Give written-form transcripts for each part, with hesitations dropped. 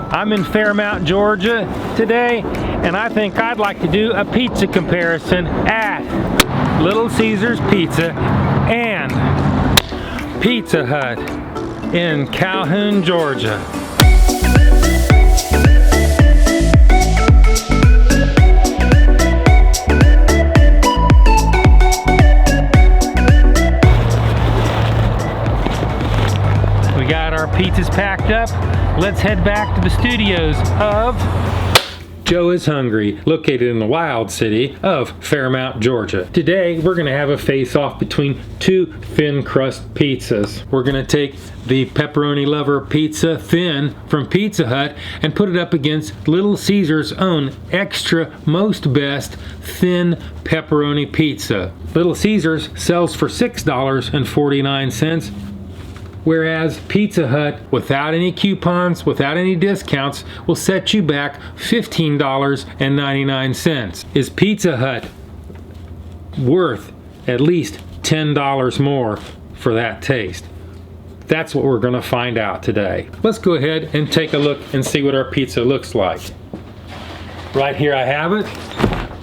I'm in Fairmount, Georgia today, and I think I'd like to do a pizza comparison at Little Caesars Pizza and Pizza Hut in Calhoun, Georgia. We got our pizzas packed up. Let's head back to the studios of Joe is Hungry, located in the wild city of Fairmount, Georgia. Today, we're gonna have a face-off between two thin crust pizzas. We're gonna take the Pepperoni Lover Pizza Thin from Pizza Hut and put it up against Little Caesars' own ExtraMostBest Thin Pepperoni Pizza. Little Caesars sells for $6.49. Whereas Pizza Hut, without any coupons, without any discounts, will set you back $15.99. Is Pizza Hut worth at least $10 more for that taste? That's what we're going to find out today. Let's go ahead and take a look and see what our pizza looks like. Right here I have it.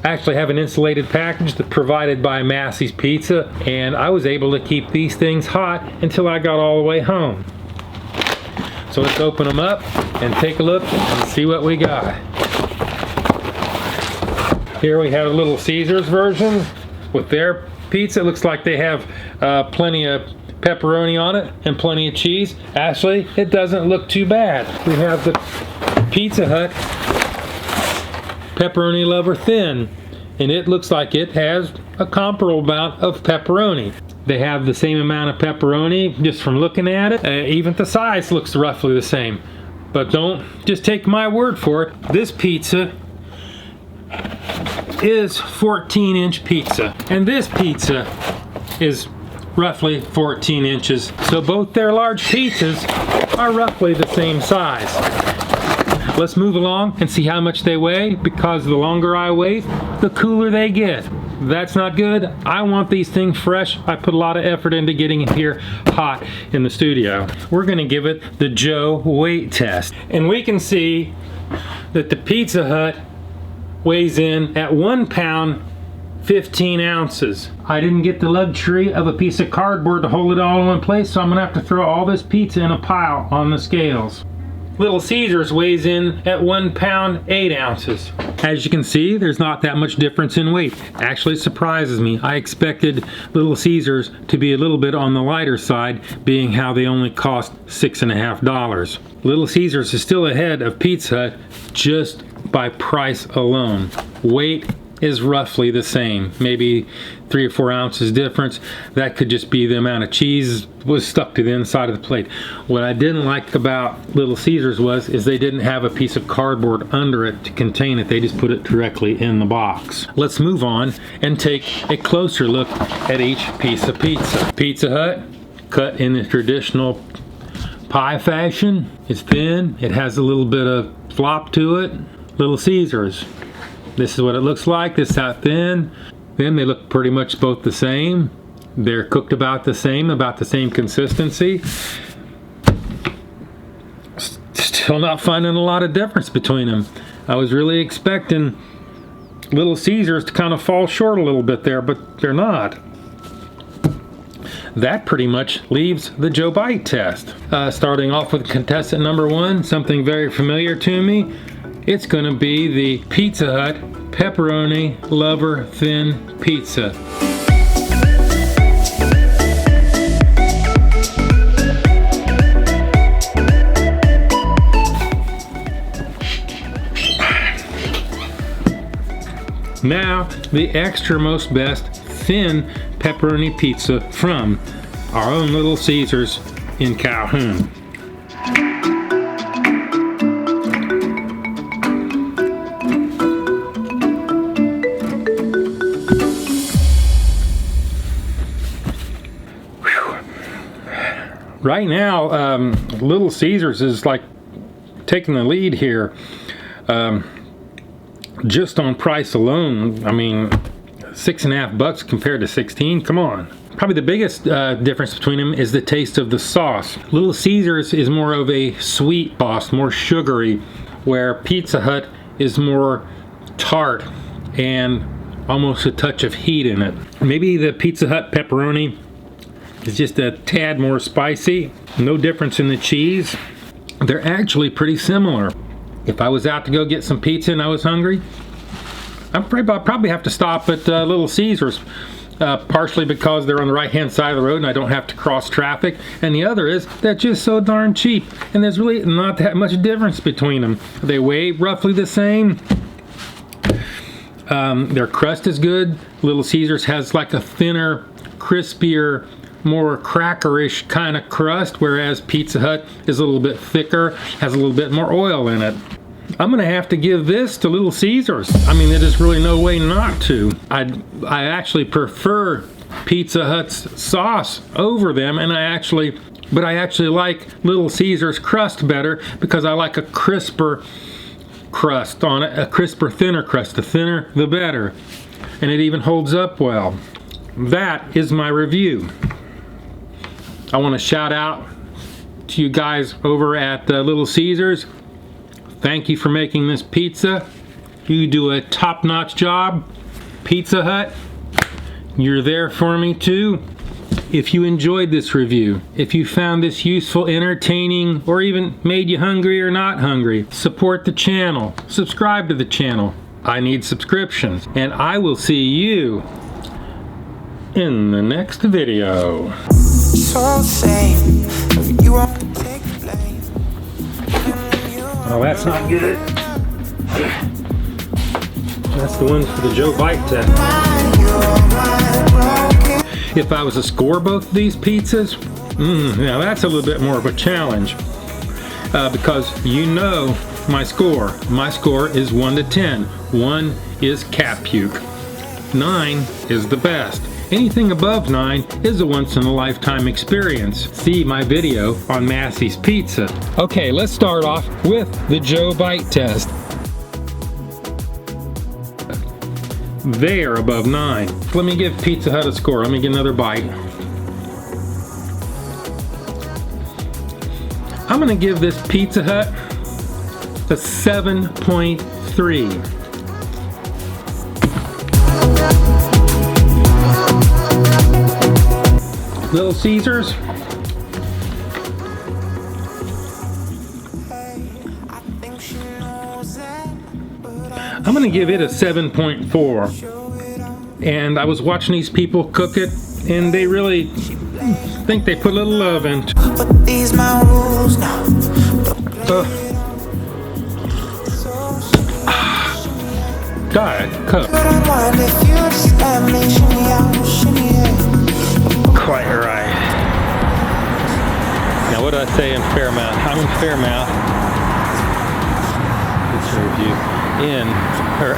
I actually have an insulated package that's provided by Massey's Pizza, and I was able to keep these things hot until I got all the way home. So let's open them up and take a look and see what we got. Here we have a Little Caesars version with their pizza. It looks like they have plenty of pepperoni on it and plenty of cheese. Actually, it doesn't look too bad. We have the Pizza Hut Pepperoni Lover Thin, and it looks like it has a comparable amount of pepperoni. They have the same amount of pepperoni just from looking at it. Even the size looks roughly the same. But don't just take my word for it. This pizza is 14-inch pizza, and this pizza is roughly 14 inches. So both their large pizzas are roughly the same size. Let's move along and see how much they weigh, because the longer I wait, the cooler they get. That's not good. I want these things fresh. I put a lot of effort into getting it here hot in the studio. We're gonna give it the Joe weight test. And we can see that the Pizza Hut weighs in at 1 pound, 15 ounces. I didn't get the luxury of a piece of cardboard to hold it all in one place, so I'm gonna have to throw all this pizza in a pile on the scales. Little Caesars weighs in at 1 pound, 8 ounces. As you can see, there's not that much difference in weight. Actually, it surprises me. I expected Little Caesars to be a little bit on the lighter side, being how they only cost $6.50. Little Caesars is still ahead of Pizza Hut just by price alone. Weight is roughly the same, maybe 3 or 4 ounces difference. That could just be the amount of cheese was stuck to the inside of the plate. What I didn't like about Little Caesars is they didn't have a piece of cardboard under it to contain it. They just put it directly in the box. Let's move on and take a closer look at each piece of pizza. Pizza Hut, cut in the traditional pie fashion. It's thin, it has a little bit of flop to it. Little Caesars, this is what it looks like. This is how thin. Then they look pretty much both the same. They're cooked about the same consistency. Still not finding a lot of difference between them. I was really expecting Little Caesars to kind of fall short a little bit there, but they're not. That pretty much leaves the Joe Bite test. Starting off with contestant number 1, something very familiar to me. It's going to be the Pizza Hut Pepperoni Lover Thin Pizza. Now, the ExtraMostBest Thin Pepperoni Pizza from our own Little Caesars in Calhoun. Right now, Little Caesars is like taking the lead here. Just on price alone, I mean, $6.50 compared to 16. Come on. Probably the biggest difference between them is the taste of the sauce. Little Caesars is more of a sweet sauce, more sugary, where Pizza Hut is more tart and almost a touch of heat in it. Maybe the Pizza Hut pepperoni is just a tad more spicy. No difference in the cheese. They're actually pretty similar. If I was out to go get some pizza and I was hungry, I'd probably have to stop at Little Caesars. Partially because they're on the right-hand side of the road and I don't have to cross traffic, and the other is they're just so darn cheap, and there's really not that much difference between them. They weigh roughly the same. Their crust is good. Little Caesars has like a thinner, crispier, more crackerish kind of crust, whereas Pizza Hut is a little bit thicker, has a little bit more oil in it. I'm gonna have to give this to Little Caesars. I mean, there's really no way not to. I actually prefer Pizza Hut's sauce over them, and I actually like Little Caesars crust better because I like a crisper crust on it, a crisper, thinner crust. The thinner, the better, and it even holds up well. That is my review. I want to shout out to you guys over at Little Caesars. Thank you for making this pizza. You do a top-notch job. Pizza Hut, you're there for me too. If you enjoyed this review, if you found this useful, entertaining, or even made you hungry or not hungry, support the channel. Subscribe to the channel. I need subscriptions. And I will see you in the next video. So same, you won't take blame. Oh, that's not good. That's the one for the Joe Bite test. If I was to score both of these pizzas, now that's a little bit more of a challenge. Because you know my score. My score is 1 to 10. 1 is cat puke. 9 is the best. Anything above 9 is a once-in-a-lifetime experience. See my video on Massey's Pizza. Okay, let's start off with the Joe Bite test. They are above 9. Let me give Pizza Hut a score. Let me get another bite. I'm gonna give this Pizza Hut a 7.3. Little Caesars, I'm gonna give it a 7.4. And I was watching these people cook it, and they really think they put a little love into it. Diet Coke. Quite right. Now, what did I say in Fairmount? I'm in Fairmount. Let's review in her.